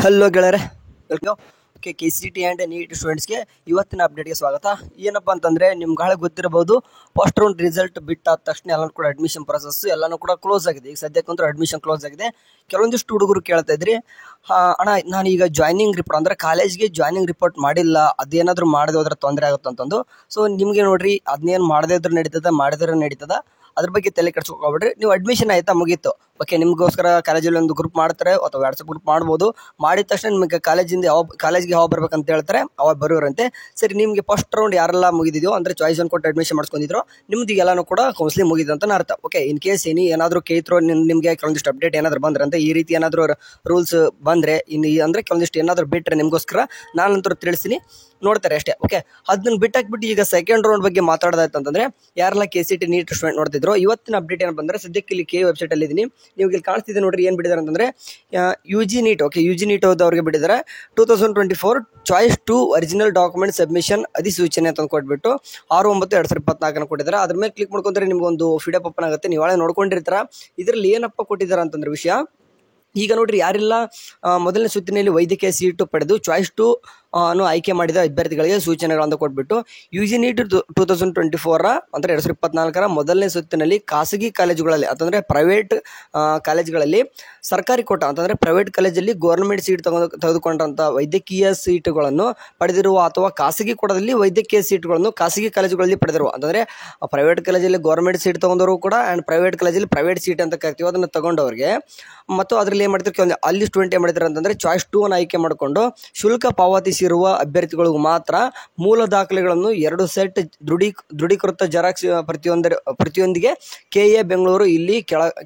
Hello ಗೆಳೆಯರೆ, welcome. Okay, KCET and NEET ಸ್ಟೂಡೆಂಟ್ಸ್ಗೆ ಇವತ್ತಿನ ಅಪ್ಡೇಟ್ಗೆ ಸ್ವಾಗತ. ಏನಪ್ಪ ಅಂತಂದರೆ, ನಿಮ್ಗೆ ಗೊತ್ತಿರಬಹುದು, ಫಸ್ಟ್ ರೌಂಡ್ ರಿಸಲ್ಟ್ ಬಿಟ್ಟಾದ ತಕ್ಷಣ ಎಲ್ಲನೂ ಕೂಡ ಅಡ್ಮಿಷನ್ ಪ್ರೊಸೆಸ್ ಎಲ್ಲನೂ ಕೂಡ ಕ್ಲೋಸ್ ಆಗಿದೆ. ಈಗ ಸದ್ಯಕ್ಕಂತೂ ಅಡ್ಮಿಷನ್ ಕ್ಲೋಸ್ ಆಗಿದೆ. ಕೆಲವೊಂದಿಷ್ಟು ಹುಡುಗರು ಕೇಳ್ತಾ ಇದ್ರಿ, ಅಣ್ಣ ನಾನೀಗ ಜಾಯ್ನಿಂಗ್ ರಿಪೋರ್ಟ್ ಅಂದರೆ ಕಾಲೇಜ್ಗೆ ಜಾಯ್ನಿಂಗ್ ರಿಪೋರ್ಟ್ ಮಾಡಿಲ್ಲ, ಅದೇನಾದರೂ ಮಾಡದೆ ಹೋದ್ರೆ ತೊಂದರೆ ಆಗುತ್ತೆ ಅಂತಂದು. ಸೊ ನಿಮಗೆ ನೋಡ್ರಿ, ಅದನ್ನೇನು ಮಾಡದೇ ಇದ್ರೂ ನಡೀತದ, ಮಾಡಿದ್ರೆ ನಡೀತದ, ಅದ್ರ ಬಗ್ಗೆ ತಲೆ ಕೆಡ್ಸ್ಕೊಳ್ಬೇಡ್ರಿ. ನೀವು ಅಡ್ಮಿಷನ್ ಆಯ್ತಾ, ಮುಗೀತು. ಓಕೆ, ನಿಮಗೋಸ್ಕರ ಕಾಲೇಜಲ್ಲಿ ಒಂದು ಗ್ರೂಪ್ ಮಾಡ್ತಾರೆ ಅಥವಾ ವಾಟ್ಸಪ್ ಗ್ರೂಪ್ ಮಾಡ್ಬೋದು. ಮಾಡಿದ ತಕ್ಷಣ ನಿಮಗೆ ಕಾಲೇಜಿಂದ ಕಾಲೇಜ್ಗೆ ಯಾವಾಗ ಬರ್ಬೇಕಂತ ಹೇಳ್ತಾರೆ, ಅವಾಗ ಬರೋರಂತೆ. ಸರಿ, ನಿಮಗೆ ಫಸ್ಟ್ ರೌಂಡ್ ಯಾರೆಲ್ಲ ಮುಗಿದಿದೆಯೋ ಅಂದರೆ ಚಾಯ್ಸ್ ಅನ್ನು ಕೊಟ್ಟು ಅಡ್ಮಿಷನ್ ಮಾಡ್ಸ್ಕೊಂಡಿದ್ರು, ನಿಮ್ದು ಎಲ್ಲನೂ ಕೂಡ ಕೌನ್ಸಿಲಿಂಗ್ ಮುಗಿದು ಅಂತ ಅರ್ಥ. ಓಕೆ, ಇನ್ ಕೇಸ್ ಏನಾದರೂ ಕೇಳ್ತ್ರೋ ನಿಮಗೆ ಕೆಲವೊಂದಿಷ್ಟು ಅಪ್ಡೇಟ್ ಏನಾದರೂ ಬಂದ್ರಂತೆ, ಈ ರೀತಿ ಏನಾದರೂ ರೂಲ್ಸ್ ಬಂದರೆ ಅಂದರೆ ಕೆಲವೊಂದಿಷ್ಟು ಏನಾದರೂ ಬಿಟ್ಟರೆ ನಿಮಗೋಸ್ಕರ ನಾನಂತರೂ ತಿಳಿಸ್ತೀನಿ, ನೋಡ್ತಾರೆ ಅಷ್ಟೇ. ಓಕೆ, ಅದನ್ನ ಬಿಟ್ಟಾಕ್ಬಿಟ್ಟು ಈಗ ಸೆಕೆಂಡ್ ರೌಂಡ್ ಬಗ್ಗೆ ಮಾತಾಡೋದಾಯ್ತಂತಂದರೆ, ಯಾರೆಲ್ಲ KCET ನೀಟ್ ಸ್ಟೂಡೆಂಟ್ ನೋಡ್ತಿದ್ರು, ಇವತ್ತಿನ ಅಪ್ಡೇಟ್ ಏನಪ್ಪ ಬಂದರೆ, ಸದ್ಯಕ್ಕೆ ಇಲ್ಲಿ KU ವೆಬ್ಸೈಟಲ್ಲಿ ಇದ್ದೀನಿ. ನೀವು ಇಲ್ಲಿ ಕಾಣಿಸ್ತಿದೆ ನೋಡ್ರಿ, ಏನು ಬಿಟ್ಟಿದ್ದಾರೆ ಅಂತಂದರೆ UG NEET. Okay, UG NEET ಅವ್ರಿಗೆ ಬಿಟ್ಟಿದ್ದಾರೆ 2024 ಚಾಯ್ಸ್ 2 ಒರಿಜಿನಲ್ ಡಾಕ್ಯುಮೆಂಟ್ ಸಬ್ಮಿಷನ್ ಅಧಿಸೂಚನೆ ಅಂತ ಕೊಟ್ಬಿಟ್ಟು 6/9/2024 ಕೊಟ್ಟಿದ್ದಾರೆ. ಅದ್ರ ಮೇಲೆ ಕ್ಲಿಕ್ ಮಾಡ್ಕೊಂಡ್ರೆ ನಿಮ್ಗೊಂದು ಫೀಡಪ್ ಓಪನ್ ಆಗುತ್ತೆ. ನೀವು ಒಳಗೆ ನೋಡ್ಕೊಂಡಿರ್ತೀರ. ಇದರಲ್ಲಿ ಏನಪ್ಪ ಕೊಟ್ಟಿದ್ದಾರೆ ಅಂತಂದ್ರೆ ವಿಷಯ, ಈಗ ನೋಡ್ರಿ, ಯಾರೆಲ್ಲ ಮೊದಲನೇ ಸುತ್ತಿನಲ್ಲಿ ವೈದ್ಯಕೀಯ ಸೀಟು ಪಡೆದು ಚಾಯ್ಸ್ 2 ಅನ್ನು ಆಯ್ಕೆ ಮಾಡಿದ ಅಭ್ಯರ್ಥಿಗಳಿಗೆ ಸೂಚನೆಗಳನ್ನು ಕೊಟ್ಬಿಟ್ಟು UG ನೀಟ್ 2024 ಅಂದರೆ 2024 ಮೊದಲನೇ ಸುತ್ತಿನಲ್ಲಿ ಖಾಸಗಿ ಕಾಲೇಜುಗಳಲ್ಲಿ ಅಂತಂದರೆ ಪ್ರೈವೇಟ್ ಕಾಲೇಜುಗಳಲ್ಲಿ ಸರ್ಕಾರಿ ಕೋಟ ಅಂತಂದರೆ ಪ್ರೈವೇಟ್ ಕಾಲೇಜಲ್ಲಿ ಗೌರ್ಮೆಂಟ್ ಸೀಟ್ ತೆಗೆದುಕೊಂಡಂಥ ವೈದ್ಯಕೀಯ ಸೀಟುಗಳನ್ನು ಪಡೆದಿರುವ ಅಥವಾ ಖಾಸಗಿ ಕೋಟದಲ್ಲಿ ವೈದ್ಯಕೀಯ ಸೀಟುಗಳನ್ನು ಖಾಸಗಿ ಕಾಲೇಜುಗಳಲ್ಲಿ ಪಡೆದಿರುವ, ಅಂತಂದರೆ ಪ್ರೈವೇಟ್ ಕಾಲೇಜಲ್ಲಿ ಗೌರ್ಮೆಂಟ್ ಸೀಟ್ ತೊಗೊಂಡವರು ಕೂಡ ಆ್ಯಂಡ್ ಪ್ರೈವೇಟ್ ಕಾಲೇಜಲ್ಲಿ ಪ್ರೈವೇಟ್ ಸೀಟ್ ಅಂತ ಕರಿತೀವಿ, ಅದನ್ನು ತಗೊಂಡವ್ರಿಗೆ ಮತ್ತು ಅದರಲ್ಲಿ ಏನು ಮಾಡ್ತಾರೆ, ಅಲ್ಲಿ ಸ್ಟೂಡೆಂಟ್ ಏನು ಮಾಡ್ತಾರೆ ಅಂತಂದರೆ ಚಾಯ್ಸ್ 2 ಅನ್ನು ಆಯ್ಕೆ ಮಾಡಿಕೊಂಡು ಶುಲ್ಕ ಪಾವತಿಸಿರುವ ಅಭ್ಯರ್ಥಿಗಳಿಗೂ ಮಾತ್ರ ಮೂಲ ದಾಖಲೆಗಳನ್ನು 2 ಸೆಟ್ ದೃಢೀಕೃತ ಜೆರಾಕ್ಸ್ ಪ್ರತಿಯೊಂದಿಗೆ KA ಬೆಂಗಳೂರು ಇಲ್ಲಿ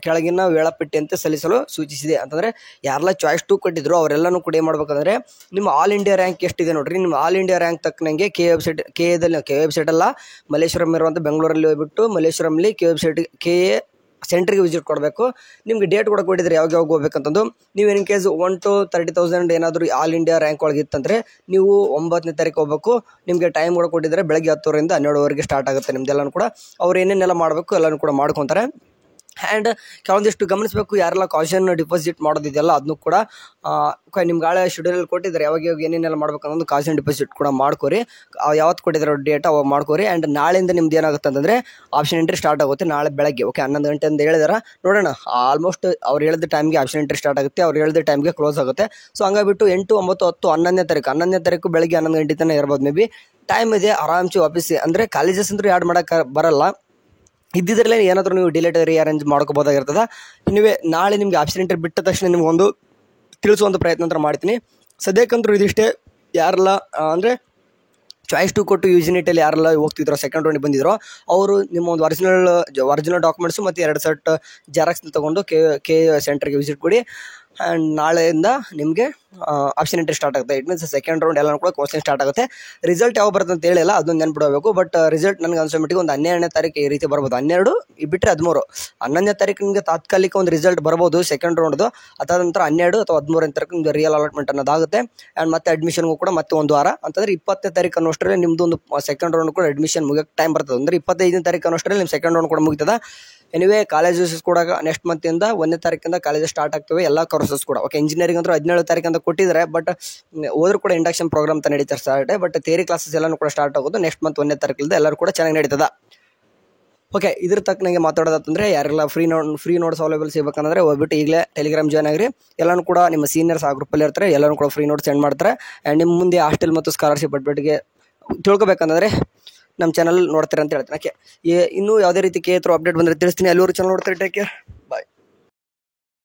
ಕೆಳಗಿನ ವೇಳಾಪಟ್ಟಿಯಂತೆ ಸಲ್ಲಿಸಲು ಸೂಚಿಸಿದೆ. ಅಂತಂದರೆ ಯಾರೆಲ್ಲ ಚಾಯ್ಸ್ 2 ಕೊಟ್ಟಿದ್ರು ಅವರೆಲ್ಲನೂ ಕೂಡ ಏನು ಮಾಡ್ಬೇಕಂದ್ರೆ, ನಿಮ್ಮ ಆಲ್ ಇಂಡಿಯಾ ರ್ಯಾಂಕ್ ಎಷ್ಟಿದೆ ನೋಡ್ರಿ, ನಿಮ್ಮ ಆಲ್ ಇಂಡಿಯಾ ರ್ಯಾಂಕ್ ತಕ್ಕನಂಗೆ KA ವೆಬ್ಸೈಟ್ ಅಲ್ಲ, ಮಲ್ಲೇಶ್ವರಂ ಇರುವಂಥ ಬೆಂಗಳೂರಲ್ಲಿ ಹೋಗ್ಬಿಟ್ಟು ಮಲ್ಲೇಶ್ವರಂಲಿ KA ಸೆಂಟ್ರಿಗೆ ವಿಸಿಟ್ ಕೊಡಬೇಕು. ನಿಮಗೆ ಡೇಟ್ ಕೂಡ ಕೊಟ್ಟಿದ್ರೆ ಯಾವಾಗ ಹೋಗ್ಬೇಕಂತಂದು. ನೀವು ಇನ್ ಕೇಸ್ 1 to 30,000 ಏನಾದರೂ ಆಲ್ ಇಂಡಿಯಾ ರ್ಯಾಂಕ್ ಒಳಗೆ ಇತ್ತಂದರೆ ನೀವು 9ನೇ ತಾರೀಕು ಹೋಗಬೇಕು. ನಿಮಗೆ ಟೈಮ್ ಕೂಡ ಕೊಟ್ಟಿದ್ದಾರೆ, ಬೆಳಗ್ಗೆ 10ರಿಂದ 12ವರೆಗೆ ಸ್ಟಾರ್ಟ್ ಆಗುತ್ತೆ ನಿಮ್ದೆಲ್ಲನೂ ಕೂಡ. ಅವ್ರು ಏನೇನೆಲ್ಲ ಮಾಡಬೇಕು ಎಲ್ಲನೂ ಕೂಡ ಮಾಡ್ಕೊತಾರೆ. ಆ್ಯಂಡ್ ಕೆಲವೊಂದಿಷ್ಟು ಗಮನಿಸಬೇಕು, ಯಾರೆಲ್ಲ ಕಾಷನ್ ಡಿಪಾಸಿಟ್ ಮಾಡೋದಿದೆಯಲ್ಲ ಅದನ್ನು ಕೂಡ ನಿಮ್ಗೆ ಹಳೆ ಶೆಡ್ಯೂಲಲ್ಲಿ ಕೊಟ್ಟಿದ್ದಾರೆ, ಯಾವಾಗ ಏನೇನೆಲ್ಲ ಮಾಡ್ಬೇಕನ್ನೋದು ಕಾಷನ್ ಡಿಪಾಸಿಟ್ ಕೂಡ ಮಾಡ್ಕೊರಿ. ಯಾವತ್ತು ಕೊಟ್ಟಿದ್ದಾರೆ ಡೇಟ್ ಅವಾಗ ಮಾಡ್ಕೊರಿ. ಆ್ಯಂಡ್ ನಾಳೆಯಿಂದ ನಿಮ್ದು ಏನಾಗುತ್ತೆ ಅಂತಂದರೆ ಆಪ್ಷನ್ ಎಂಟ್ರಿ ಸ್ಟಾರ್ಟ್ ಆಗುತ್ತೆ ನಾಳೆ ಬೆಳಗ್ಗೆ. ಓಕೆ, 11 ಗಂಟೆ ಅಂತ ಹೇಳಿದಾರೆ, ನೋಡೋಣ. ಆಲ್ಮೋಸ್ಟ್ ಅವ್ರು ಹೇಳಿದ ಟೈಮ್ಗೆ ಆಪ್ಷನ್ ಎಂಟ್ರಿ ಸ್ಟಾರ್ಟ್ ಆಗುತ್ತೆ, ಅವ್ರು ಹೇಳಿದ ಟೈಮ್ಗೆ ಕ್ಲೋಸ್ ಆಗುತ್ತೆ. ಸೊ ಹಂಗಾಗಿಬಿಟ್ಟು 8, 9, 10, 11ನೇ ತಾರೀಕು ಬೆಳಗ್ಗೆ 11 ಗಂಟೆ ತನಕ ಇರ್ಬೋದು. ಮೇ ಬಿ ಟೈಮ್ ಇದೆ, ಆರಾಮ್ಸೆ ವಾಪಸ್ ಅಂದರೆ ಕಾಲೇಜಸ್ ಅಂತೂ ಆ್ಯಡ್ ಮಾಡೋಕ್ಕೆ ಬರಲ್ಲ. ಇದ್ದಿದ್ರಲ್ಲೇ ಏನಾದರೂ ನೀವು ಡಿಲೇಟ್ ರೀಅರೇಂಜ್ ಮಾಡ್ಕೋಬೋದಾಗಿರ್ತದೆ. ನೀವೇ ನಾಳೆ ನಿಮಗೆ ಆಪ್ಷನ್ ಎಂಟ್ರಿ ಬಿಟ್ಟ ತಕ್ಷಣ ನಿಮಗೊಂದು ತಿಳಿಸುವಂಥ ಪ್ರಯತ್ನ ಅಂತ ಮಾಡ್ತೀನಿ. ಸದ್ಯಕ್ಕಂತೂ ಇದಿಷ್ಟೇ. ಯಾರೆಲ್ಲ ಅಂದರೆ ಚಾಯ್ಸ್ 2 ಕೊಟ್ಟು UG ನೀಟಲ್ಲಿ ಯಾರೆಲ್ಲ ಹೋಗ್ತಿದ್ರು, ಸೆಕೆಂಡ್ ರೌಂಡಿಗೆ ಬಂದಿದ್ರು, ಅವರು ನಿಮ್ಮ ಒಂದು ಒರಿಜಿನಲ್ ಡಾಕ್ಯುಮೆಂಟ್ಸು ಮತ್ತು 2 ಸೆಟ್ ಜೆರಾಕ್ಸ್ನ ತೊಗೊಂಡು KA ಸೆಂಟ್ರಿಗೆ ವಿಸಿಟ್ ಕೊಡಿ. ಆ್ಯಂಡ್ ನಾಳೆಯಿಂದ ನಿಮಗೆ ಆಪ್ಷನ್ ಎಂಟ್ರಿ ಸ್ಟಾರ್ಟ್ ಆಗುತ್ತೆ. ಇಟ್ ಮೀನ್ಸ್ ಸೆಕೆಂಡ್ ರೌಂಡ್ ಎಲ್ಲನೂ ಕೂಡ ಕೋಚಿಂಗ್ ಸ್ಟಾರ್ಟ್ ಆಗುತ್ತೆ. ರಿಸಲ್ಟ್ ಯಾವಾಗ ಬರುತ್ತೆ ಅಂತ ಹೇಳಿಲ್ಲ, ಅದೊಂದು ನೆನ್ಪಿಡಬೇಕು. ಬಟ್ ರಿಸಲ್ಟ್ ನನಗೆ ಅನ್ಸೋ ಮಟ್ಟಿಗೆ ಒಂದು 12ನೇ ತಾರೀಕು ಈ ರೀತಿ ಬರ್ಬೋದು. 12 ಬಿಟ್ಟರೆ 13, 11ನೇ ತಾರೀಕು ನಿಮಗೆ ತಾತ್ಕಾಲಿಕ ಒಂದು ರಿಸಲ್ಟ್ ಬರ್ಬೋದು ಸೆಕೆಂಡ್ ರೌಂಡ್ದು. ಅದಾದ ನಂತರ 12 ಅಥವಾ 13ನೇ ತಾರೀಕು ನಿಮಗೆ ರಿಯಲ್ ಅಲಾಟ್ಮೆಂಟ್ ಅನ್ನೋದಾಗುತ್ತೆ. ಆ್ಯಂಡ್ ಮತ್ತೆ ಅಡ್ಮಿಷನ್ಗೂ ಕೂಡ ಮತ್ತೆ ಒಂದು ವಾರ, ಅಂತಂದರೆ 20ನೇ ತಾರೀಕು ಅನ್ನೋಷ್ಟರಲ್ಲಿ ನಿಮ್ಮದು ಒಂದು ಸೆಕೆಂಡ್ ರೌಂಡ್ ಕೂಡ ಅಡ್ಮಿಷನ್ ಮುಗಿಯೋಕ್ಕೆ ಟೈಮ್ ಬರ್ತದೆ. ಅಂದರೆ 25ನೇ ತಾರೀಕು ಅನ್ನೋಷ್ಟರಲ್ಲಿ ನಿಮ್ಮ ಸೆಕೆಂಡ್ ರೌಂಡ್ ಕೂಡ ಮುಗಿತದೆ. ಎನಿವೇ ಕಾಲೇಜಸ್ ಕೂಡ ನೆಕ್ಸ್ಟ್ ಮಂತಿಂದ 1ನೇ ತಾರೀಕಿಂದ ಕಾಲೇಜಸ್ ಸ್ಟಾರ್ಟ್ ಆಗ್ತವೆ, ಎಲ್ಲ ಕೋರ್ಸಸ್ ಕೂಡ. ಓಕೆ, ಇಂಜಿನಿಯರಿಂಗ್ ಅಂದ್ರೆ 17 ತಾರೀಕು ಅಂತ ಕೊಟ್ಟಿದ್ದಾರೆ, ಬಟ್ ಹೋದ್ರೂ ಕೂಡ ಇಂಡಕ್ಷನ್ ಪ್ರೋಗ್ರಾಮ್ ಅಂತ ನಡೀತಾರೆ ಸ್ಟಾರ್ಟ್. ಬಟ್ ಥಿಯರಿ ಕ್ಲಾಸಸ್ ಎಲ್ಲನೂ ಕೂಡ ಸ್ಟಾರ್ಟ್ ಆಗೋದು ನೆಕ್ಸ್ಟ್ ಮಂತ್ 1ನೇ ತಾರೀಕಿಂದ, ಎಲ್ಲರೂ ಕೂಡ ಚೆನ್ನಾಗಿ ನಡೀತದೆ. ಓಕೆ, ಇದ್ರ ತಕ್ಕನಾಗೆ ಮಾತಾಡೋದಂತಂದರೆ, ಯಾರೆಲ್ಲ ಫ್ರೀ ನೋಟ್ಸ್ ಅವೈಲೇಬಲ್ ಸಿಗಬೇಕಂದ್ರೆ ಹೋಗ್ಬಿಟ್ಟು ಈಗಲೇ ಟೆಲಿಗ್ರಾಮ್ ಜಾಯ್ನ್ ಆಗಿರಿ. ಎಲ್ಲನೂ ಕೂಡ ನಿಮ್ಮ ಸೀನಿಯರ್ಸ್ ಆ ಗ್ರೂಪಲ್ಲಿ ಇರ್ತಾರೆ, ಎಲ್ಲರೂ ಕೂಡ ಫ್ರೀ ನೋಟ್ಸ್ ಸೆಂಡ್ ಮಾಡ್ತಾರೆ. ಆ್ಯಂಡ್ ನಿಮ್ಮ ಮುಂದೆ ಹಾಸ್ಟೆಲ್ ಮತ್ತು ಸ್ಕಾಲರ್ಶಿಪ್ ಅಪ್ಡೇಟ್ಗೆ ತಿಳ್ಕೊಬೇಕಂದ್ರೆ ನಮ್ಮ ಚಾನಲ್ ನೋಡ್ತಾರೆ ಅಂತ ಹೇಳ್ತೀನಿ. ಓಕೆ, ಇನ್ನೂ ಯಾವುದೇ ರೀತಿ ಅಪ್ಡೇಟ್ ಬಂದರೆ ತಿಳಿಸ್ತೀನಿ. ಎಲ್ಲರೂ ಚಾನಲ್ ನೋಡ್ತಾರೆ. Take care.